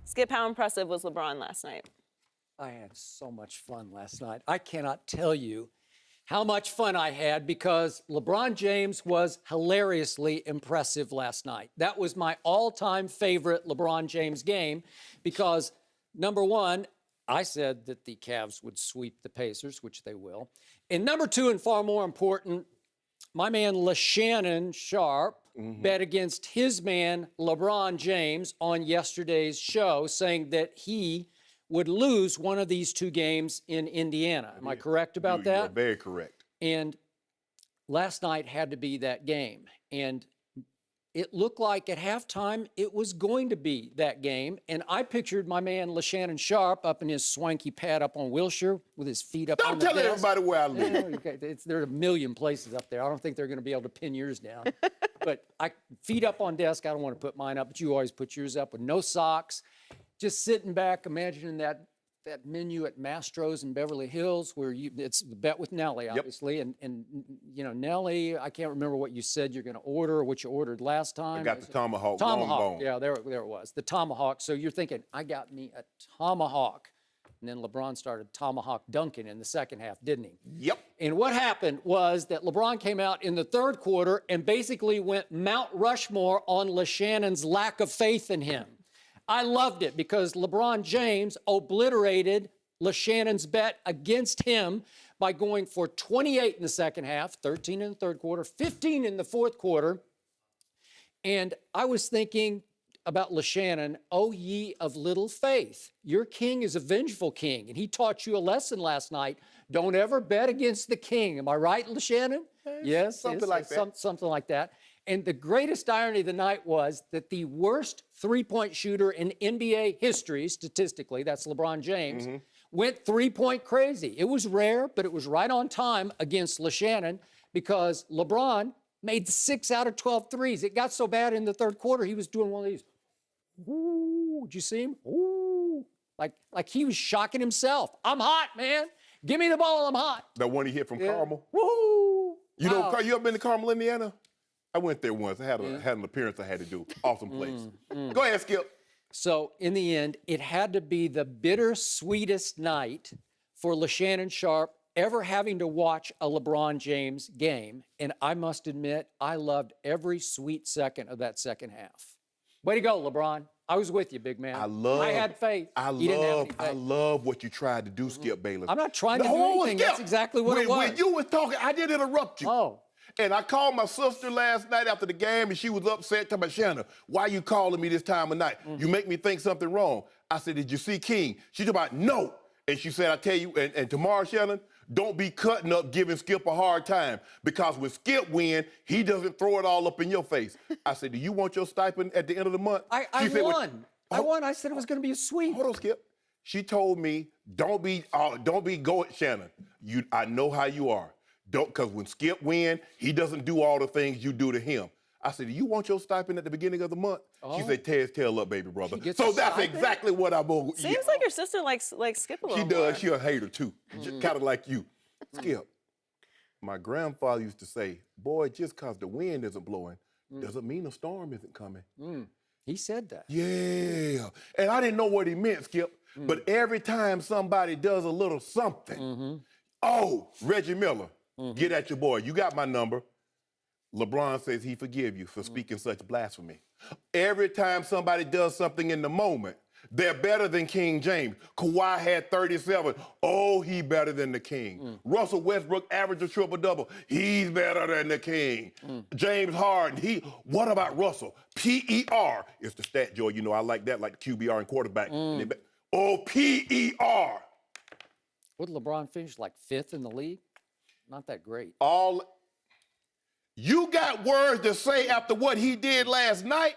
Skip, how impressive was LeBron last night? I had so much fun last night. I cannot tell you how much fun I had because LeBron James was hilariously impressive last night. That was my all-time favorite LeBron James game because, number one, I said that the Cavs would sweep the Pacers, which they will. And number two, and far more important, my man Shannon Sharpe bet against his man LeBron James on yesterday's show, saying that he would lose one of these two games in Indiana. Am I correct about that? You're very correct. And last night had to be that game. And it looked like at halftime it was going to be that game. And I pictured my man Shannon Sharpe up in his swanky pad up on Wilshire with his feet up on the desk. Don't tell everybody where I live. There are a million places up there. I don't think they're going to be able to pin yours down. But feet up on desk, I don't want to put mine up, but you always put yours up with no socks. Just sitting back, imagining that menu at Mastro's in Beverly Hills where it's the bet with Nellie, obviously. Yep. And you know, Nellie, I can't remember what you said you're going to order or what you ordered last time. I got the tomahawk. Tomahawk, long bone. yeah, there it was. The tomahawk. So you're thinking, I got me a tomahawk. And then LeBron started tomahawk dunking in the second half, didn't he? Yep. And what happened was that LeBron came out in the third quarter and basically went Mount Rushmore on Shannon's lack of faith in him. I loved it because LeBron James obliterated Shannon's bet against him by going for 28 in the second half, 13 in the third quarter, 15 in the fourth quarter. And I was thinking about Shannon, oh ye of little faith. Your king is a vengeful king, and he taught you a lesson last night. Don't ever bet against the king. Am I right, Shannon? Yes, something like that. Something like that. And the greatest irony of the night was that the worst three-point shooter in NBA history, statistically, that's LeBron James, went three-point crazy. It was rare, but it was right on time against Shannon because LeBron made 6 out of 12 threes. It got so bad in the third quarter, he was doing one of these. Ooh, did you see him? Ooh, like he was shocking himself. I'm hot, man. Give me the ball, I'm hot. The one he hit from Carmel. Woo! You know, you ever been to Carmel, Indiana? I went there once. I had an appearance I had to do. Awesome place. Go ahead, Skip. So in the end, it had to be the bittersweetest night for Shannon Sharpe ever having to watch a LeBron James game. And I must admit, I loved every sweet second of that second half. Way to go, LeBron. I was with you, big man. I had faith. I love what you tried to do, Skip Bayless. I'm not trying to do anything. Skip, that's exactly what it was. When you was talking, I didn't interrupt you. Oh. And I called my sister last night after the game, and she was upset, talking about, Shannon, why you calling me this time of night? You make me think something wrong. I said, did you see King? She talking about, no. And she said, I tell you, and tomorrow, Shannon, don't be cutting up giving Skip a hard time, because when Skip win, he doesn't throw it all up in your face. I said, do you want your stipend at the end of the month? I won. I won. I said it was going to be a sweep. Hold on, Skip. She told me, don't be going, Shannon. I know how you are. Because when Skip win, he doesn't do all the things you do to him. I said, do you want your stipend at the beginning of the month? She said, tear his tail up, baby brother. So that's exactly what I'm going to. Seems like your sister likes Skip a little She does. more. She a hater, too. Kind of like you. Skip, my grandfather used to say, boy, just because the wind isn't blowing doesn't mean a storm isn't coming. He said that. Yeah. And I didn't know what he meant, Skip. But every time somebody does a little something, oh, Reggie Miller, get at your boy. You got my number. LeBron says he forgive you for speaking such blasphemy. Every time somebody does something in the moment, they're better than King James. Kawhi had 37. Oh, he better than the King. Russell Westbrook averaged a triple-double. He's better than the King. James Harden, what about Russell? PER is the stat, Joy. You know, I like that, like the QBR and quarterback. Oh, PER. Would LeBron finish like 5th in the league? Not that great. You got words to say after what he did last night?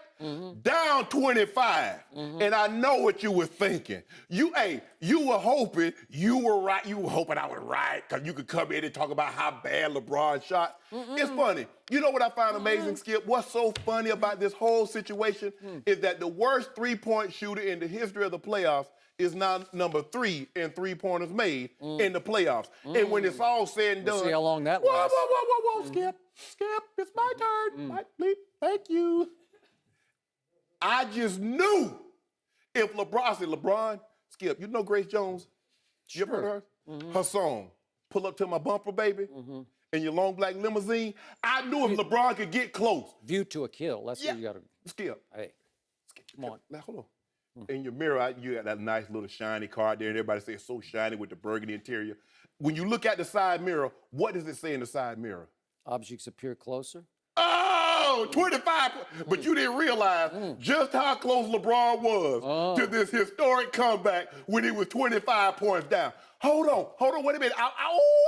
Down 25. And I know what you were thinking. You were hoping you were right. You were hoping I was right because you could come in and talk about how bad LeBron shot. It's funny. You know what I find amazing, Skip? What's so funny about this whole situation is that the worst three-point shooter in the history of the playoffs is now number 3 in three-pointers made in the playoffs. And when it's all said and done... We'll see how long that lasts. Whoa, Skip, it's my turn. My bleep, thank you. I just knew If LeBron, I said, LeBron, Skip, you know Grace Jones? You ever heard of her? Her song, Pull Up to My Bumper, Baby, in your long black limousine. I knew if LeBron could get close. View to a kill. That's what you got to. Skip. Hey, come on. Now, hold on. In your mirror, you got that nice little shiny car there, and everybody says it's so shiny with the burgundy interior. When you look at the side mirror, what does it say in the side mirror? Objects appear closer. Oh, 25. But you didn't realize just how close LeBron was to this historic comeback when he was 25 points down. Hold on, wait a minute.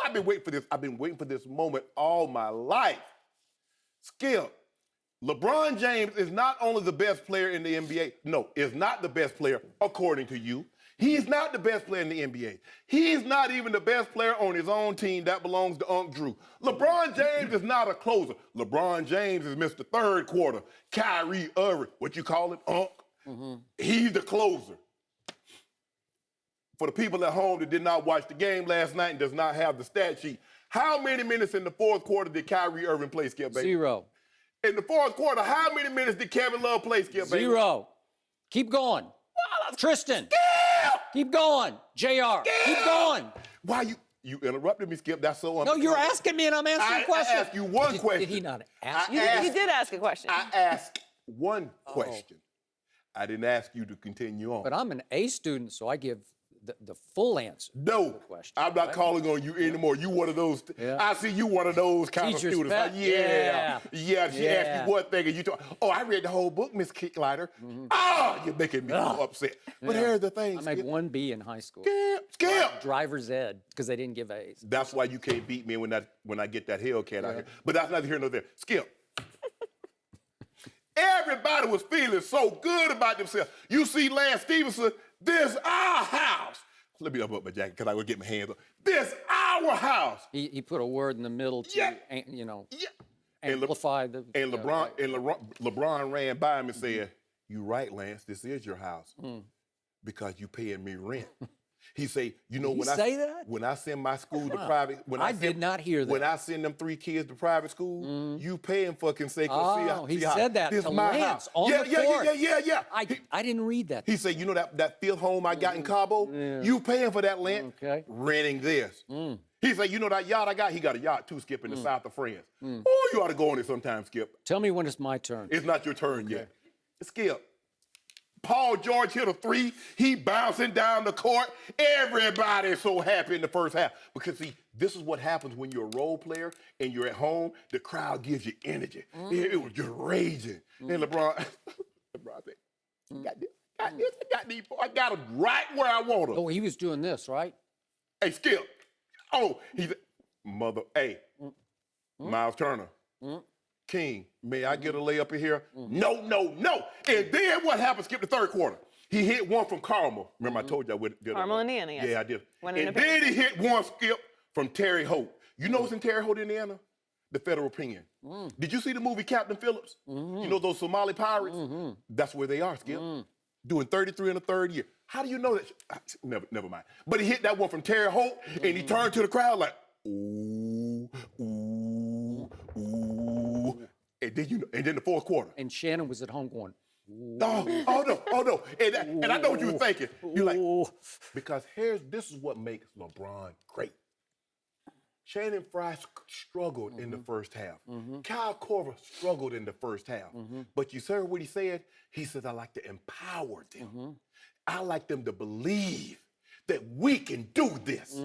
I've been waiting for this. I've been waiting for this moment all my life. Skip, LeBron James is not only the best player in the NBA, no, is not the best player according to you. He's not the best player in the NBA. He's not even the best player on his own team that belongs to Unc Drew. LeBron James is not a closer. LeBron James is Mr. Third Quarter. Kyrie Irving, what you call it, Unc? He's the closer. For the people at home that did not watch the game last night and does not have the stat sheet, how many minutes in the fourth quarter did Kyrie Irving play, Skip, baby? 0. In the fourth quarter, how many minutes did Kevin Love play, Skip, baby? 0. Keep going. Tristan. Keep going. JR. Keep going. Why you interrupted me, Skip? That's so No, you're asking me and I'm answering a question. I asked you one question. Did he not ask You did ask a question. I asked one question. I didn't ask you to continue on. But I'm an A student, so I give the full answer. No, question, I'm not calling on you anymore. You one of those. Yeah. I see you one of those kind Teacher's of students. pet? She asked you one thing and you talk. Oh, I read the whole book, Miss Kicklighter. You're making me so upset. But here's the thing. I made 1B in high school. Skip. Driver's ed, because they didn't give A's. That's why you can't beat me when I get that Hellcat out here. But that's neither here nor there. Skip. Everybody was feeling so good about themselves. You see Lance Stevenson, this our house. Let me up my jacket because I would get my hands up. This our house. He put a word in the middle to, amplify the. And LeBron ran by him and said, "You right, Lance. This is your house because you paying me rent." He say, when I send my school to private, I did not hear that. When I send them 3 kids to private school, you paying for Conseco. He said that this to my Lance house. on the court. Yeah. I didn't read that. He said, you know that fifth home I got in Cabo? You paying for that land? Okay. Renting this. He said, you know that yacht I got? He got a yacht too, Skip, in the south of France. Oh, you ought to go on it sometime, Skip. Tell me when it's my turn. It's not your turn yet. Skip. Paul George hit a 3. He bouncing down the court. Everybody's so happy in the first half. Because, see, this is what happens when you're a role player and you're at home. The crowd gives you energy. It was just raging. And LeBron said, I got him right where I want him. Oh, he was doing this, right? Hey, Skip. Oh, he's Miles Turner. King, may I get a layup in here? No. And then what happened, Skip, the third quarter? He hit one from Carmel. Remember I told you I did Carmel, Indiana, yes. Yeah, I did. And then he hit one, Skip, from Terre Haute. You know what's in Terre Haute, Indiana? The federal pen. Did you see the movie Captain Phillips? You know those Somali pirates? That's where they are, Skip. Doing 33 in the third year. How do you know that? Never mind. But he hit that one from Terre Haute, and he turned to the crowd like, ooh. And then the fourth quarter. And Shannon was at home going, Oh no. And I know what you were thinking. You're like, because this is what makes LeBron great. Shannon Fry struggled in the first half. Kyle Korver struggled in the first half. But you heard what he said? He said, I like to empower them. I like them to believe that we can do this.